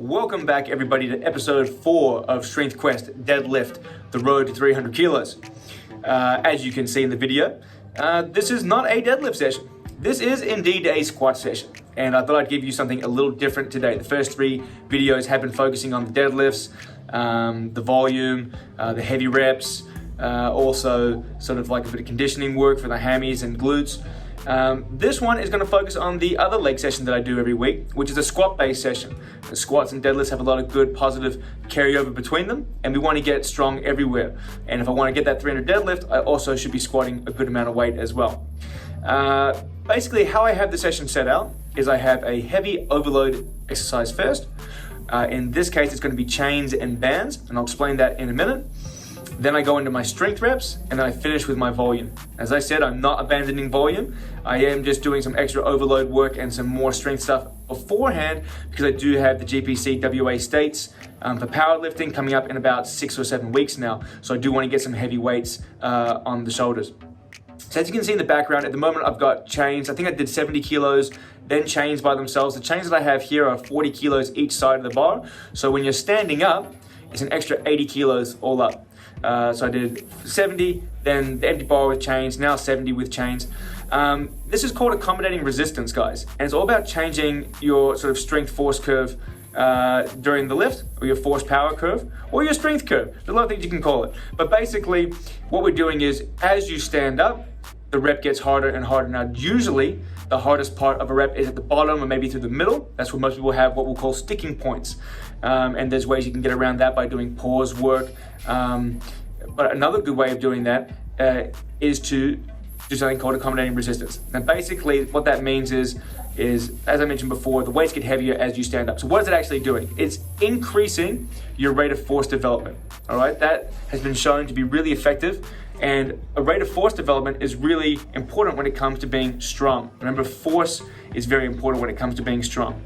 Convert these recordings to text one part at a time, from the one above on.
Welcome back everybody to episode 4 of Strength Quest Deadlift, the road to 300 kilos. As you can see in the video, this is not a deadlift session. This is indeed a squat session. And I thought I'd give you something a little different today. The first 3 videos have been focusing on the deadlifts, the volume, the heavy reps, also sort of like a bit of conditioning work for the hammies and glutes. This one is going to focus on the other leg session that I do every week, which is a squat-based session. The squats and deadlifts have a lot of good positive carryover between them, and we want to get strong everywhere. And if I want to get that 300 deadlift, I also should be squatting a good amount of weight as well. Basically, how I have the session set out is I have a heavy overload exercise first. In this case, it's going to be chains and bands, and I'll explain that in a minute. Then I go into my strength reps, and then I finish with my volume. As I said, I'm not abandoning volume. I am just doing some extra overload work and some more strength stuff beforehand, because I do have the GPC WA States for powerlifting coming up in about 6 or 7 weeks now. So I do want to get some heavy weights on the shoulders. So as you can see in the background, at the moment I've got chains. I think I did 70 kilos, then chains by themselves. The chains that I have here are 40 kilos each side of the bar. So when you're standing up, it's an extra 80 kilos all up. So I did 70, then the empty bar with chains, now 70 with chains. This is called accommodating resistance, guys. And it's all about changing your sort of strength force curve during the lift, or your force power curve, or your strength curve. There's a lot of things you can call it. But basically, what we're doing is, as you stand up, the rep gets harder and harder. Now, usually, the hardest part of a rep is at the bottom or maybe through the middle. That's where most people have what we'll call sticking points. And there's ways you can get around that by doing pause work. But another good way of doing that is to do something called accommodating resistance. And basically what that means is, as I mentioned before, the weights get heavier as you stand up. So what is it actually doing? It's increasing your rate of force development. All right, that has been shown to be really effective. And a rate of force development is really important when it comes to being strong. Remember, force is very important when it comes to being strong.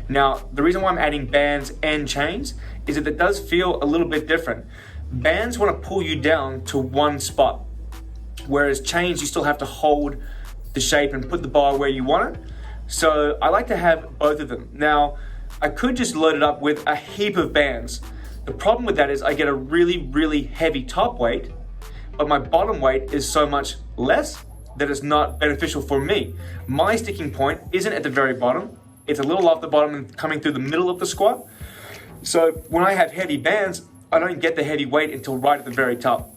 Now, the reason why I'm adding bands and chains is that it does feel a little bit different. Bands want to pull you down to one spot, whereas chains, you still have to hold the shape and put the bar where you want it. So I like to have both of them. Now, I could just load it up with a heap of bands. The problem with that is I get a really, really heavy top weight, but my bottom weight is so much less that it's not beneficial for me. My sticking point isn't at the very bottom. It's a little off the bottom and coming through the middle of the squat. So when I have heavy bands, I don't get the heavy weight until right at the very top.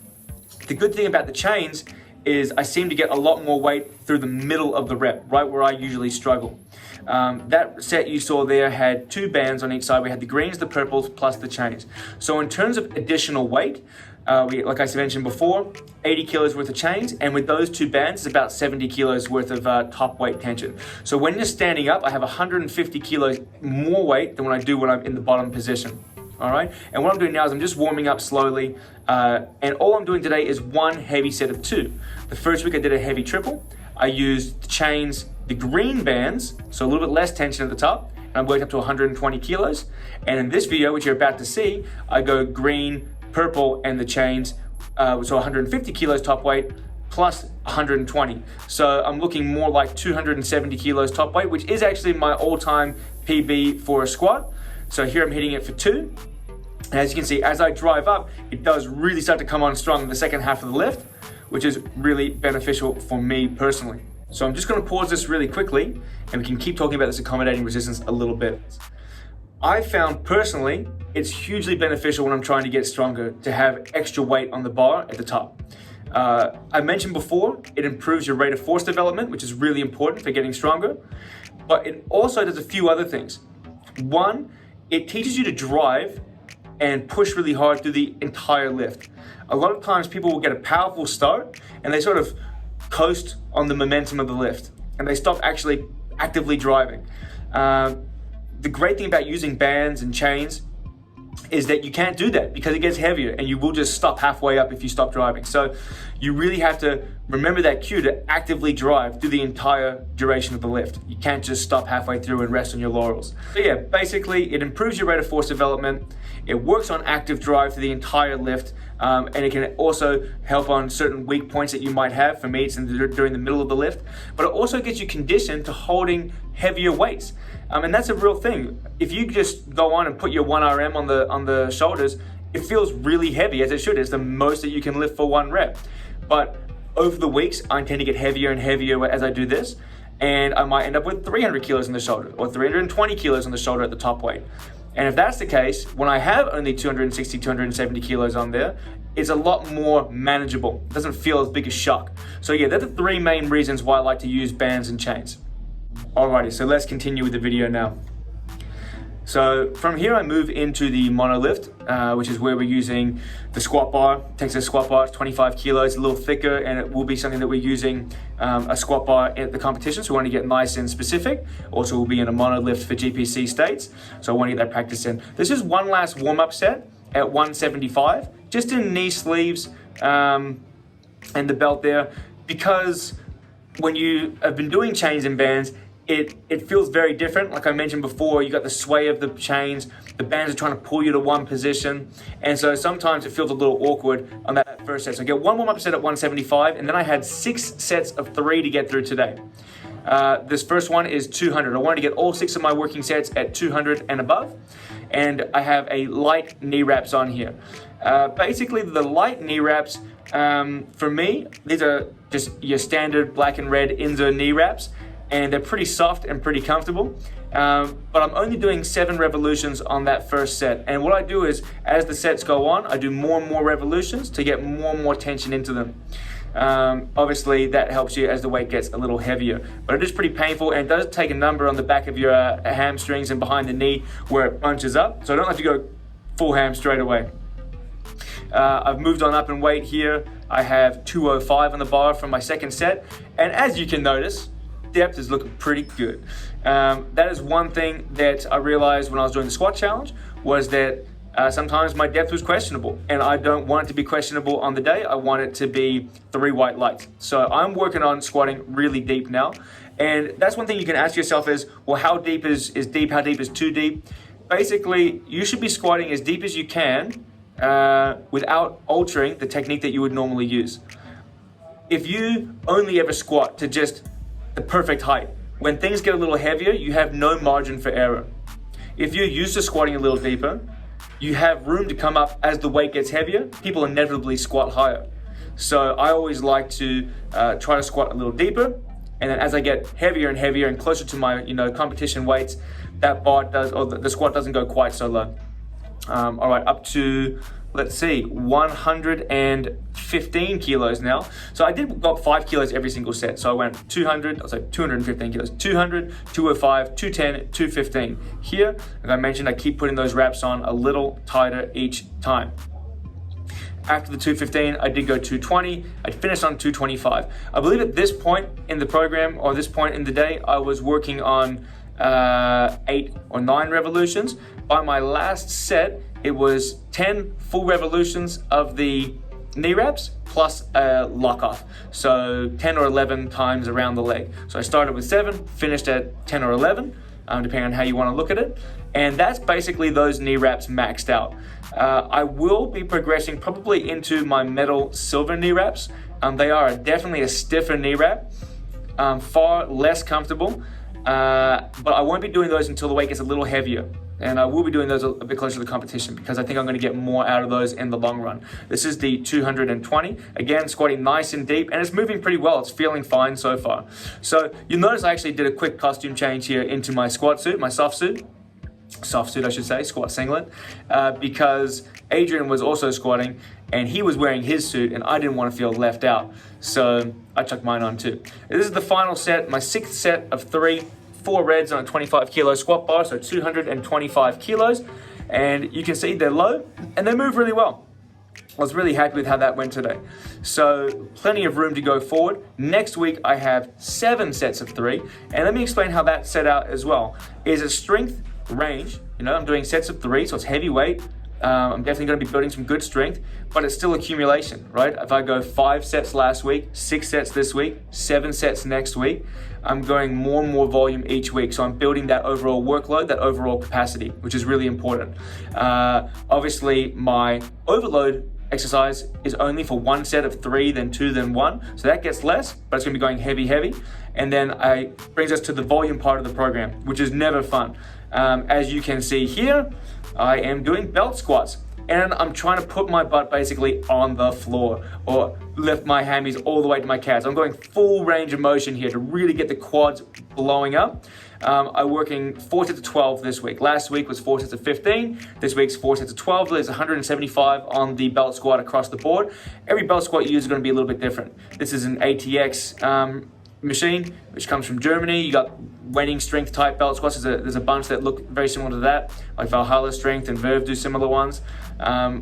The good thing about the chains is I seem to get a lot more weight through the middle of the rep, right where I usually struggle. That set you saw there had 2 bands on each side. We had the greens, the purples, plus the chains. So in terms of additional weight, like I mentioned before, 80 kilos worth of chains, and with those 2 bands, it's about 70 kilos worth of top weight tension. So when you're standing up, I have 150 kilos more weight than when I do when I'm in the bottom position. All right, and what I'm doing now is I'm just warming up slowly, and all I'm doing today is 1 heavy set of 2. The first week I did a heavy triple. I used the chains, the green bands, so a little bit less tension at the top, and I worked up to 120 kilos. And in this video, which you're about to see, I go green, purple, and the chains, so 150 kilos top weight plus 120. So I'm looking more like 270 kilos top weight, which is actually my all-time PB for a squat. So here I'm hitting it for 2. And as you can see, as I drive up, it does really start to come on strong in the second half of the lift, which is really beneficial for me personally. So I'm just going to pause this really quickly, and we can keep talking about this accommodating resistance a little bit. I found personally, it's hugely beneficial when I'm trying to get stronger to have extra weight on the bar at the top. I mentioned before, it improves your rate of force development, which is really important for getting stronger, but it also does a few other things. One, it teaches you to drive and push really hard through the entire lift. A lot of times people will get a powerful start and they sort of coast on the momentum of the lift and they stop actually actively driving. The great thing about using bands and chains is that you can't do that because it gets heavier and you will just stop halfway up if you stop driving. So you really have to remember that cue to actively drive through the entire duration of the lift. You can't just stop halfway through and rest on your laurels. So yeah, basically it improves your rate of force development. It works on active drive through the entire lift. And it can also help on certain weak points that you might have. For me, it's during the middle of the lift. But it also gets you conditioned to holding heavier weights. And that's a real thing. If you just go on and put your 1RM on the shoulders, it feels really heavy, as it should. It's the most that you can lift for 1 rep. But over the weeks, I tend to get heavier and heavier as I do this, and I might end up with 300 kilos on the shoulder or 320 kilos on the shoulder at the top weight. And if that's the case, when I have only 260, 270 kilos on there, it's a lot more manageable. It doesn't feel as big a shock. So yeah, they're the 3 main reasons why I like to use bands and chains. Alrighty, so let's continue with the video now. So from here I move into the monolift, which is where we're using the squat bar. Texas squat bar, it's 25 kilos, a little thicker, and it will be something that we're using a squat bar at the competition, so we want to get nice and specific. Also we'll be in a monolift for GPC states, so I want to get that practice in. This is one last warm-up set at 175, just in knee sleeves and the belt there, because when you have been doing chains and bands, it feels very different. Like I mentioned before, you got the sway of the chains, the bands are trying to pull you to one position, and so sometimes it feels a little awkward on that first set. So I get one warm-up set at 175, and then I had 6 sets of 3 to get through today. This first one is 200. I wanted to get all 6 of my working sets at 200 and above, and I have a light knee wraps on here. Basically, the light knee wraps, for me, these are just your standard black and red Inzer knee wraps, and they're pretty soft and pretty comfortable. But I'm only doing 7 revolutions on that first set. And what I do is, as the sets go on, I do more and more revolutions to get more and more tension into them. Obviously, that helps you as the weight gets a little heavier. But it is pretty painful, and it does take a number on the back of your hamstrings and behind the knee where it bunches up. So I don't have to go full ham straight away. I've moved on up in weight here. I have 205 on the bar from my second set. And as you can notice, depth is looking pretty good. That is one thing that I realized when I was doing the squat challenge, was that sometimes my depth was questionable, and I don't want it to be questionable on the day. I want it to be 3 white lights. So I'm working on squatting really deep now, and that's one thing you can ask yourself is, well, how deep is deep? How deep is too deep? Basically, you should be squatting as deep as you can without altering the technique that you would normally use. If you only ever squat to just the perfect height, when things get a little heavier, you have no margin for error. If you're used to squatting a little deeper, you have room to come up as the weight gets heavier. People inevitably squat higher. So I always like to try to squat a little deeper, and then as I get heavier and heavier and closer to my competition weights, that bar does, or the squat doesn't go quite so low. All right, up to, let's see, 115 kilos now. So I did go up 5 kilos every single set. So I went 215 kilos, 200, 205, 210, 215. Here, like I mentioned, I keep putting those wraps on a little tighter each time. After the 215, I did go 220. I finished on 225. I believe at this point in the program, or this point in the day, I was working on 8 or 9 revolutions. By my last set, it was 10 full revolutions of the knee wraps plus a lock off. So 10 or 11 times around the leg. So I started with 7, finished at 10 or 11, depending on how you want to look at it. And that's basically those knee wraps maxed out. I will be progressing probably into my metal silver knee wraps. They are definitely a stiffer knee wrap, far less comfortable. But I won't be doing those until the weight gets a little heavier. And I will be doing those a bit closer to the competition, because I think I'm going to get more out of those in the long run. This is the 220. Again, squatting nice and deep, and it's moving pretty well. It's feeling fine so far. So you'll notice I actually did a quick costume change here into my squat suit, my soft suit I should say, squat singlet, because Adrian was also squatting and he was wearing his suit, and I didn't want to feel left out. So I chucked mine on too. This is the final set, my 6th set of 3. 4 reds on a 25 kilo squat bar, so 225 kilos. And you can see they're low and they move really well. I was really happy with how that went today. So plenty of room to go forward. Next week I have 7 sets of 3. And let me explain how that's set out as well. Is a strength range, I'm doing sets of 3, so it's heavy weight. I'm definitely going to be building some good strength, but it's still accumulation, right? If I go 5 sets last week, 6 sets this week, 7 sets next week, I'm going more and more volume each week. So I'm building that overall workload, that overall capacity, which is really important. Obviously, my overload exercise is only for 1 set of 3, then 2, then 1. So that gets less, but it's going to be going heavy. and then brings us to the volume part of the program, which is never fun. As you can see here, I am doing belt squats, and I'm trying to put my butt basically on the floor or lift my hammies all the way to my calves. I'm going full range of motion here to really get the quads blowing up. I'm working 4 sets of 12 this week. Last week was 4 sets of 15. This week's 4 sets of 12. There's 175 on the belt squat across the board. Every belt squat you use is going to be a little bit different. This is an ATX machine, which comes from Germany. You got Wenning strength type belt squats. There's a bunch that look very similar to that, like Valhalla Strength and Verve do similar ones.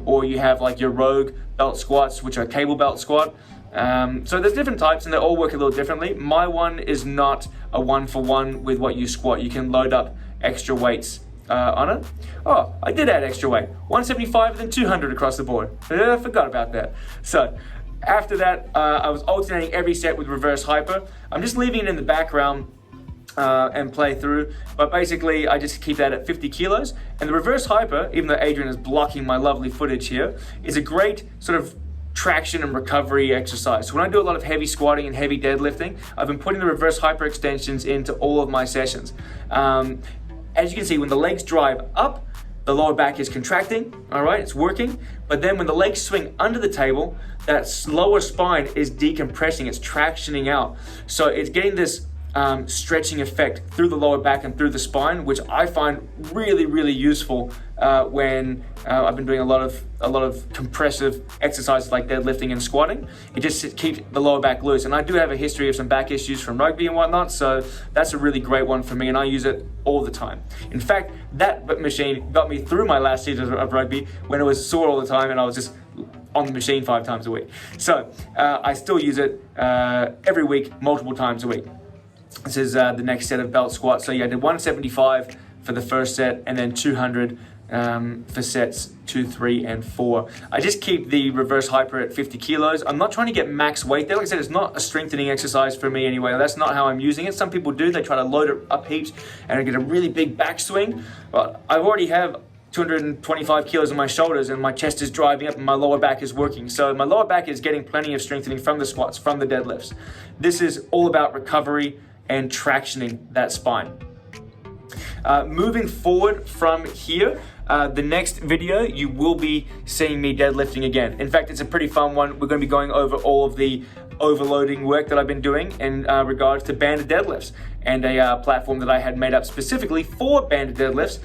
Or you have like your Rogue belt squats, which are cable belt squat. So there's different types and they all work a little differently. My one is not a 1-for-1 with what you squat. You can load up extra weights on it. Oh, I did add extra weight. 175 and then 200 across the board. I forgot about that. So after that, I was alternating every set with reverse hyper. I'm just leaving it in the background and play through, but basically I just keep that at 50 kilos. And the reverse hyper, even though Adrian is blocking my lovely footage here, is a great sort of traction and recovery exercise. So when I do a lot of heavy squatting and heavy deadlifting, I've been putting the reverse hyper extensions into all of my sessions. As you can see, when the legs drive up, the lower back is contracting, all right, it's working. But then when the legs swing under the table, that lower spine is decompressing, it's tractioning out. So it's getting this stretching effect through the lower back and through the spine, which I find really, really useful when I've been doing a lot of compressive exercises like deadlifting and squatting. It just keeps the lower back loose. And I do have a history of some back issues from rugby and whatnot, so that's a really great one for me, and I use it all the time. In fact, that machine got me through my last season of rugby when it was sore all the time and I was just on the machine 5 times a week. So I still use it every week, multiple times a week. This is the next set of belt squats. So yeah, I did 175 for the first set and then 200 for sets 2, 3, and 4. I just keep the reverse hyper at 50 kilos. I'm not trying to get max weight there. Like I said, it's not a strengthening exercise for me anyway. That's not how I'm using it. Some people do. They try to load it up heaps and get a really big backswing. But I already have 225 kilos on my shoulders and my chest is driving up and my lower back is working. So my lower back is getting plenty of strengthening from the squats, from the deadlifts. This is all about recovery and tractioning that spine. Moving forward from here, the next video you will be seeing me deadlifting again. In fact, it's a pretty fun one. We're going to be going over all of the overloading work that I've been doing in regards to banded deadlifts and a platform that I had made up specifically for banded deadlifts,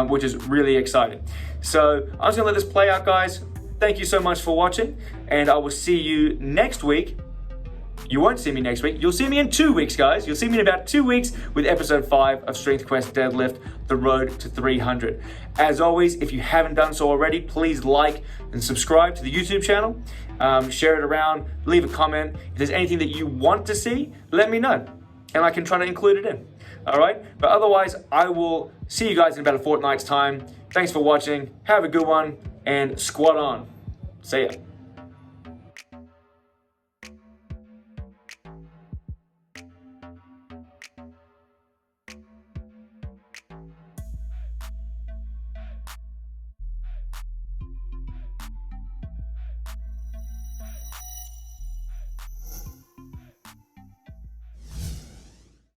which is really exciting. So I'm just gonna let this play out, guys. Thank you so much for watching, and I will see you next week. You won't see me next week. You'll see me in 2 weeks, guys. You'll see me in about 2 weeks with episode 5 of Strength Quest Deadlift, The Road to 300. As always, if you haven't done so already, please like and subscribe to the YouTube channel. Share it around, leave a comment. If there's anything that you want to see, let me know, and I can try to include it in. All right? But otherwise, I will see you guys in about a fortnight's time. Thanks for watching. Have a good one, and squat on. See ya.